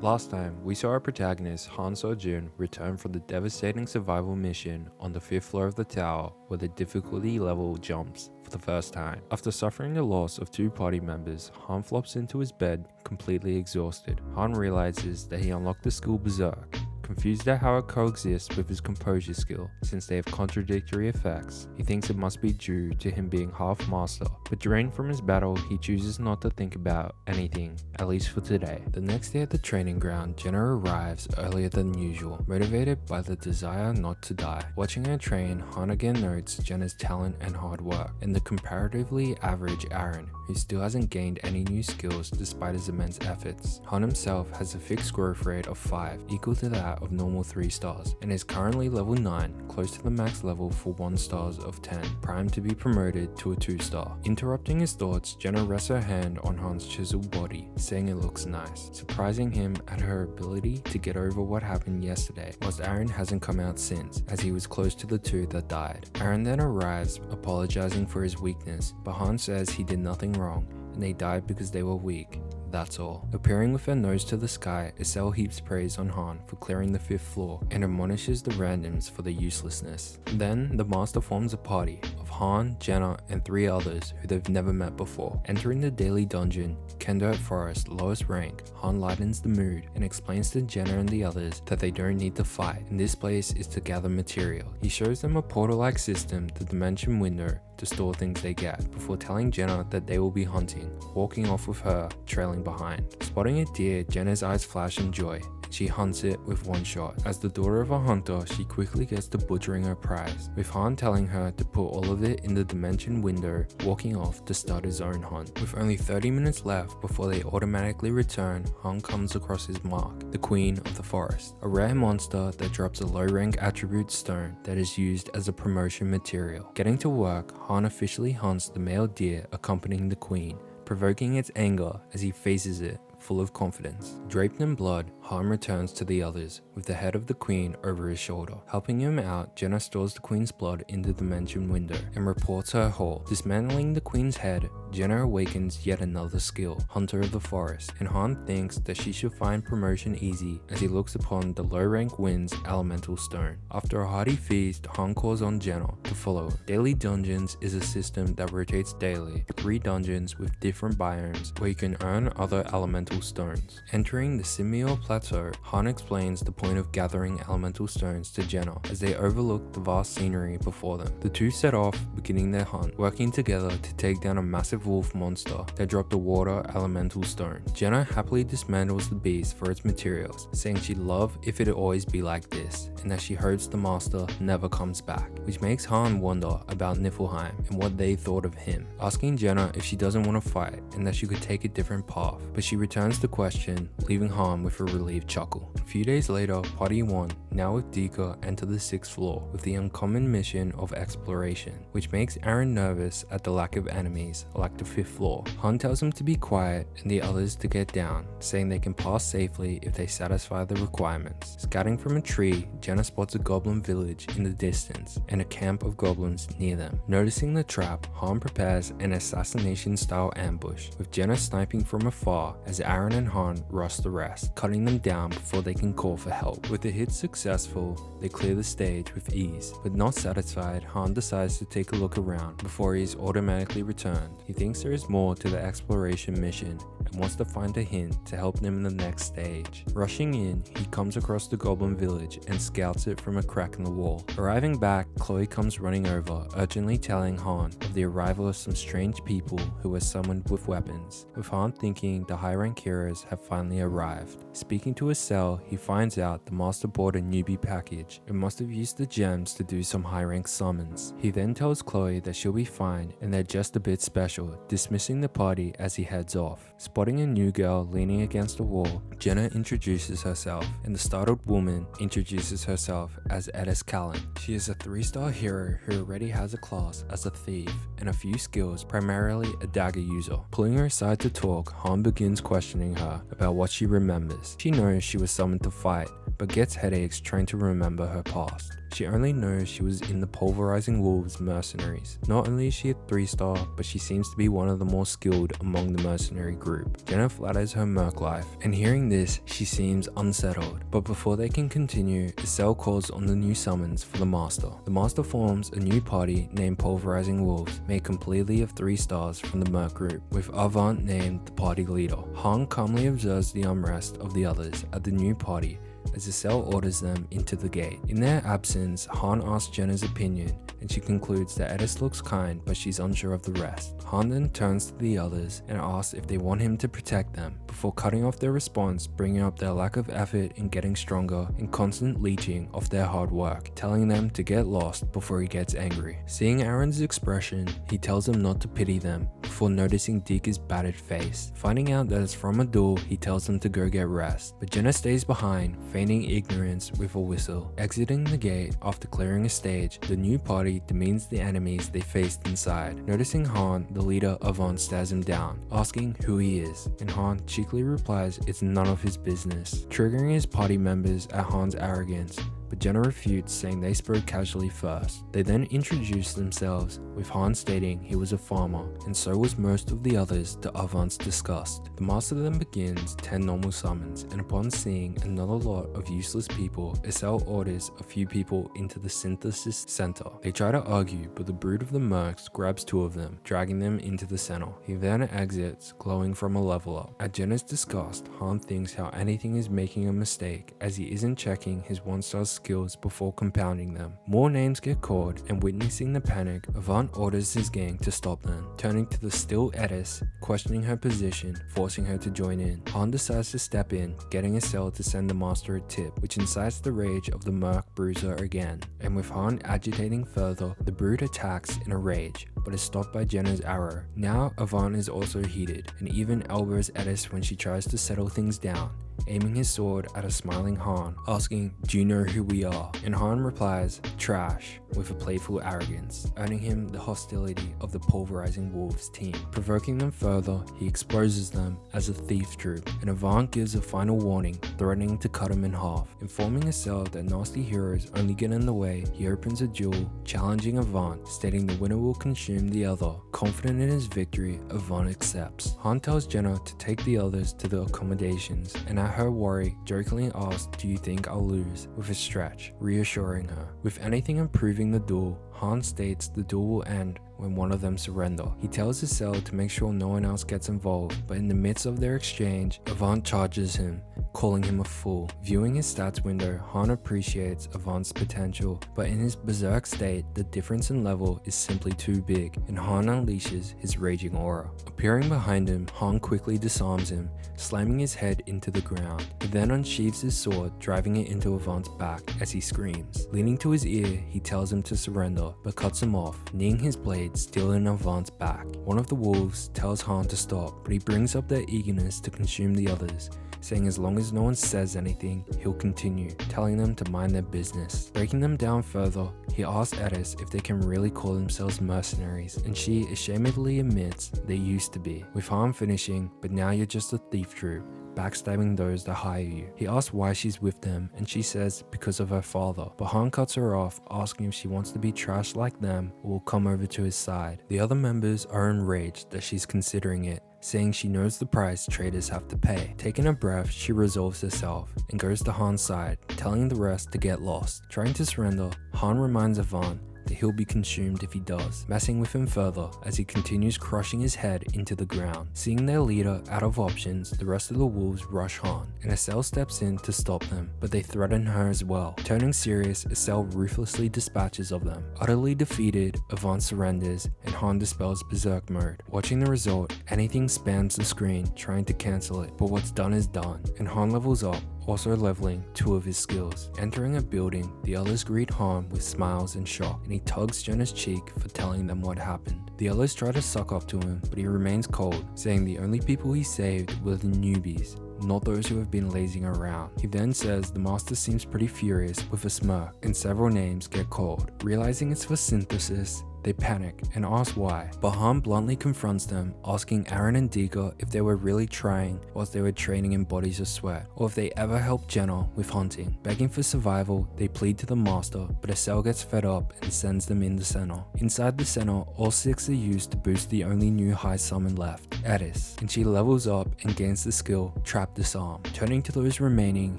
Last time, we saw our protagonist Han Seo-jun return from the devastating survival mission on the 5th floor of the tower where the difficulty level jumps for the first time. After suffering the loss of 2 party members, Han flops into his bed completely exhausted. Han realizes that he unlocked the skill Berserk. Confused at how it coexists with his composure skill, since they have contradictory effects, he thinks it must be due to him being half master, but drained from his battle, he chooses not to think about anything, at least for today. The next day at the training ground, Jenna arrives earlier than usual, motivated by the desire not to die. Watching her train, Han again notes Jenna's talent and hard work, and the comparatively average Aaron, who still hasn't gained any new skills despite his immense efforts. Han himself has a fixed growth rate of 5, equal to that of normal 3 stars, and is currently level 9, close to the max level for 1 stars of 10, primed to be promoted to a 2 star. Interrupting his thoughts, Jenna rests her hand on Han's chiseled body, saying it looks nice, surprising him at her ability to get over what happened yesterday, whilst Aaron hasn't come out since, as he was close to the 2 that died. Aaron then arrives, apologizing for his weakness, but Han says he did nothing wrong, and they died because they were weak. That's all. Appearing with her nose to the sky, Estelle heaps praise on Han for clearing the 5th floor and admonishes the randoms for their uselessness. Then, the master forms a party of Han, Jenna, and 3 others who they've never met before. Entering the daily dungeon, Kendo Forest, lowest rank, Han lightens the mood and explains to Jenna and the others that they don't need to fight, and this place is to gather material. He shows them a portal-like system, the dimension window, to store things they get, before telling Jenna that they will be hunting, walking off with her, trailing behind. Spotting a deer, Jenna's eyes flash in joy, and she hunts it with 1 shot. As the daughter of a hunter, she quickly gets to butchering her prize, with Han telling her to put all of it in the dimension window, walking off to start his own hunt. With only 30 minutes left before they automatically return, Han comes across his mark, the Queen of the Forest, a rare monster that drops a low rank attribute stone that is used as a promotion material. Getting to work, Han officially hunts the male deer accompanying the queen, provoking its anger as he faces it full of confidence. Draped in blood, Han returns to the others, with the head of the queen over his shoulder. Helping him out, Jenna stores the queen's blood in the dimension window and reports her haul. Dismantling the queen's head, Jenna awakens yet another skill, Hunter of the Forest, and Han thinks that she should find promotion easy as he looks upon the low-rank wind's elemental stone. After a hearty feast, Han calls on Jenna to follow. Daily Dungeons is a system that rotates daily, 3 dungeons with different biomes where you can earn other elemental stones. Entering the Simio Plateau, Han explains the point of gathering elemental stones to Jenna as they overlook the vast scenery before them. The 2 set off, beginning their hunt, working together to take down a massive wolf monster that dropped a water elemental stone. Jenna happily dismantles the beast for its materials, saying she'd love if it'd always be like this, and that she hopes the master never comes back, which makes Han wonder about Niflheim and what they thought of him, asking Jenna if she doesn't want to fight and that she could take a different path, but she returns the question, leaving Han with a relieved chuckle. A few days later, Party 1, now with Dika, enter the 6th floor with the uncommon mission of exploration, which makes Aaron nervous at the lack of enemies like the 5th floor. Han tells him to be quiet and the others to get down, saying they can pass safely if they satisfy the requirements. Scouting from a tree, Jenna spots a goblin village in the distance and a camp of goblins near them. Noticing the trap, Han prepares an assassination-style ambush, with Jenna sniping from afar as Aaron and Han rush the rest, cutting them down before they can call for help. With the hit successful, they clear the stage with ease, but not satisfied, Han decides to take a look around before he is automatically returned. He thinks there is more to the exploration mission and wants to find a hint to help them in the next stage. Rushing in, he comes across the goblin village and scouts it from a crack in the wall. Arriving back, Chloe comes running over, urgently telling Han of the arrival of some strange people who were summoned with weapons, with Han thinking the high-rank heroes have finally arrived. Speaking to his cell, he finds out the master bought a newbie package and must have used the gems to do some high-rank summons. He then tells Chloe that she'll be fine and they're just a bit special, dismissing the party as he heads off. Spotting a new girl leaning against a wall, Jenna introduces herself, and the startled woman introduces herself as Edis Callan. She is a 3-star hero who already has a class as a thief and a few skills, primarily a dagger user. Pulling her aside to talk, Han begins questioning her about what she remembers. She knows she was summoned to fight, but gets headaches trying to remember her past. She only knows she was in the Pulverizing Wolves mercenaries. Not only is she a 3-star, but she seems to be one of the more skilled among the mercenary group. Jenna flatters her merc life, and hearing this, she seems unsettled. But before they can continue, Estelle calls on the new summons for the Master. The Master forms a new party named Pulverizing Wolves, made completely of 3 stars from the merc group, with Avant named the party leader. Han calmly observes the unrest of the others at the new party as Estelle orders them into the gate. In their absence, Han asks Jenna's opinion, and she concludes that Edis looks kind, but she's unsure of the rest. Han then turns to the others and asks if they want him to protect them, before cutting off their response, bringing up their lack of effort in getting stronger and constant leeching off their hard work, telling them to get lost before he gets angry. Seeing Aaron's expression, he tells them not to pity them, before noticing Dika's battered face. Finding out that it's from a duel, he tells them to go get rest, but Jenna stays behind, feigning ignorance with a whistle. Exiting the gate after clearing a stage, the new party demeans the enemies they faced inside. Noticing Han, the leader, Avant stares him down, asking who he is, and Han cheekily replies it's none of his business, triggering his party members at Han's arrogance. But Jenna refutes, saying they spoke casually first. They then introduce themselves, with Han stating he was a farmer, and so was most of the others to Avant's disgust. The Master then begins 10 normal summons, and upon seeing another lot of useless people, Estelle orders a few people into the synthesis center. They try to argue, but the brood of the mercs grabs 2 of them, dragging them into the center. He then exits, glowing from a level up. At Jenna's disgust, Han thinks how anything is making a mistake, as he isn't checking his 1-star skills before compounding them. More names get called, and witnessing the panic, Avant orders his gang to stop them, turning to the still Edis, questioning her position, forcing her to join in. Han decides to step in, getting Estelle to send the Master a tip, which incites the rage of the merc bruiser again. And with Han agitating further, the brood attacks in a rage, but is stopped by Jenna's arrow. Now Avant is also heated, and even elbows Edis when she tries to settle things down, aiming his sword at a smiling Han, asking, "Do you know who we are?" And Han replies, "Trash," with a playful arrogance, earning him the hostility of the Pulverizing Wolves team. Provoking them further, he exposes them as a thief troop, and Avant gives a final warning, threatening to cut him in half. Informing Estelle that nasty heroes only get in the way, he opens a duel, challenging Avant, stating the winner will consume the other. Confident in his victory, Avant accepts. Han tells Jenna to take the others to the accommodations, and at her worry, jokingly asks, "Do you think I'll lose?" with a stretch, reassuring her. With anything improving the duel, Han states the duel will end when one of them surrender. He tells Estelle to make sure no one else gets involved, but in the midst of their exchange, Avant charges him, calling him a fool. Viewing his stats window, Han appreciates Avant's potential, but in his berserk state, the difference in level is simply too big, and Han unleashes his raging aura. Appearing behind him, Han quickly disarms him, slamming his head into the ground. He then unsheathes his sword, driving it into Avant's back as he screams. Leaning to his ear, he tells him to surrender, but cuts him off, kneeing his blade still in Avant's back. One of the wolves tells Han to stop, but he brings up their eagerness to consume the others, saying as long as no one says anything, he'll continue, telling them to mind their business. Breaking them down further, he asks Edis if they can really call themselves mercenaries, and she ashamedly admits they used to be, with Han finishing, "But now you're just a thief troop, backstabbing those that hire you." He asks why she's with them, and she says because of her father, but Han cuts her off, asking if she wants to be trashed like them or will come over to his side. The other members are enraged that she's considering it, saying she knows the price traders have to pay. Taking a breath, she resolves herself and goes to Han's side, telling the rest to get lost. Trying to surrender, Han reminds Avant that he'll be consumed if he does, messing with him further as he continues crushing his head into the ground. Seeing their leader out of options, the rest of the wolves rush Han, and Estelle steps in to stop them, but they threaten her as well. Turning serious, Estelle ruthlessly dispatches of them. Utterly defeated, Avant surrenders, and Han dispels berserk mode. Watching the result, anything spams the screen, trying to cancel it, but what's done is done, and Han levels up, also leveling 2 of his skills. Entering a building, the others greet Han with smiles and shock, and he tugs Jenna's cheek for telling them what happened. The others try to suck up to him, but he remains cold, saying the only people he saved were the newbies, not those who have been lazing around. He then says the Master seems pretty furious with a smirk, and several names get called. Realizing it's for synthesis, they panic and ask why, but Han bluntly confronts them, asking Aaron and Dika if they were really trying whilst they were training in bodies of sweat, or if they ever helped Jenna with hunting. Begging for survival, they plead to the master, but Estelle gets fed up and sends them in the center. Inside the center, all 6 are used to boost the only new high summon left, Edis, and she levels up and gains the skill Trap Disarm. Turning to those remaining,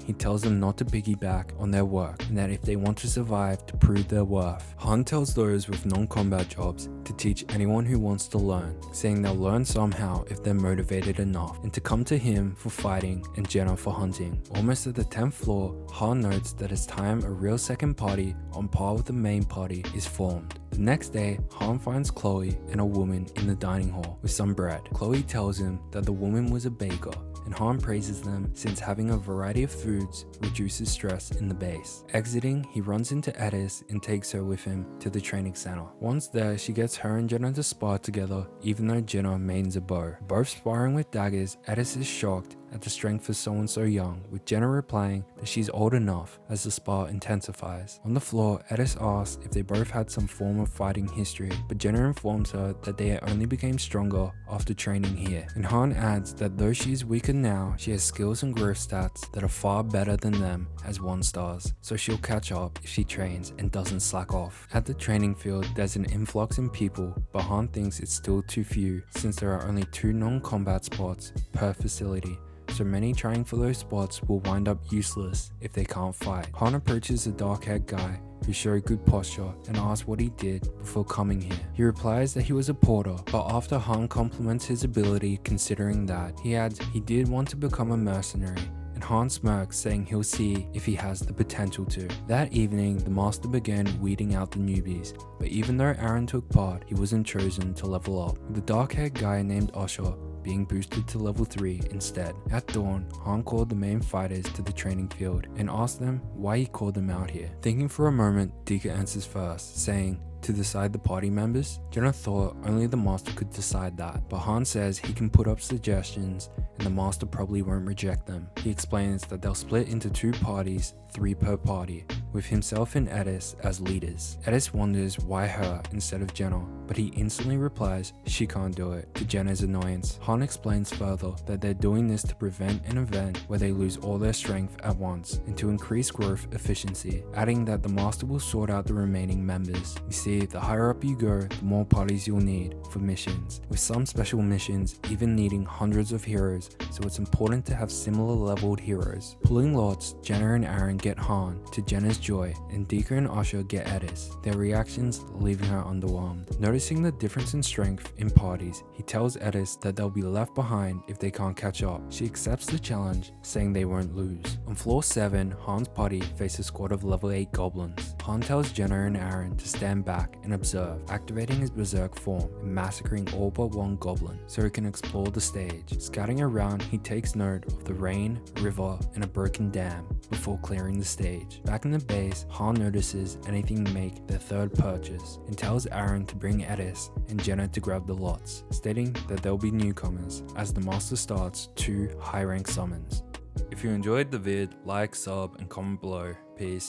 he tells them not to piggyback on their work, and that if they want to survive, to prove their worth. Han tells those with non-combat jobs to teach anyone who wants to learn, saying they'll learn somehow if they're motivated enough, and to come to him for fighting and Jenna for hunting. Almost at the 10th floor, Han notes that it's time a real second party on par with the main party is formed. The next day, Han finds Chloe and a woman in the dining hall with some bread. Chloe tells him that the woman was a baker, and Han praises them since having a variety of foods reduces stress in the base. Exiting, he runs into Edis and takes her with him to the training center. Once there, she gets her and Jenna to spar together, even though Jenna mains a bow. Both sparring with daggers, Edis is shocked at the strength for someone so young, with Jenna replying that she's old enough as the spar intensifies. On the floor, Edis asks if they both had some form of fighting history, but Jenna informs her that they only became stronger after training here. And Han adds that though she is weaker now, she has skills and growth stats that are far better than them as 1-stars, so she'll catch up if she trains and doesn't slack off. At the training field, there's an influx in people, but Han thinks it's still too few since there are only 2 non-combat spots per facility. So many trying for those spots will wind up useless if they can't fight. Han approaches the dark-haired guy who showed good posture and asks what he did before coming here. He replies that he was a porter, but after Han compliments his ability considering that, he adds he did want to become a mercenary, and Han smirks, saying he'll see if he has the potential to. That evening, the master began weeding out the newbies, but even though Aaron took part, he wasn't chosen to level up, with the dark-haired guy named Usher being boosted to level 3 instead. At dawn, Han called the main fighters to the training field and asked them why he called them out here. Thinking for a moment, Dika answers first, saying, to decide the party members? Jenna thought only the master could decide that, but Han says he can put up suggestions and the master probably won't reject them. He explains that they'll split into 2 parties, 3 per party, with himself and Edis as leaders. Edis wonders why her instead of Jenna, but he instantly replies she can't do it, to Jenna's annoyance. Han explains further that they're doing this to prevent an event where they lose all their strength at once and to increase growth efficiency, adding that the master will sort out the remaining members. You see, the higher up you go, the more parties you'll need for missions, with some special missions even needing hundreds of heroes, so it's important to have similar leveled heroes. Pulling lots, Jenna and Aaron get Han, to Jenna's joy, and Dika and Usher get Edis, their reactions leaving her underwhelmed. Noticing the difference in strength in parties, he tells Edis that they'll be left behind if they can't catch up. She accepts the challenge, saying they won't lose. On floor 7, Han's party face a squad of level 8 goblins. Han tells Jenna and Aaron to stand back and observe, activating his berserk form and massacring all but 1 goblin so he can explore the stage. Scouting around, he takes note of the rain, river, and a broken dam before clearing the stage. Back in the base, Han notices anything to make their 3rd purchase and tells Aaron to bring Edis and Jenna to grab the lots, stating that they'll be newcomers as the master starts 2 high rank summons. If you enjoyed the vid, like, sub, and comment below. Peace.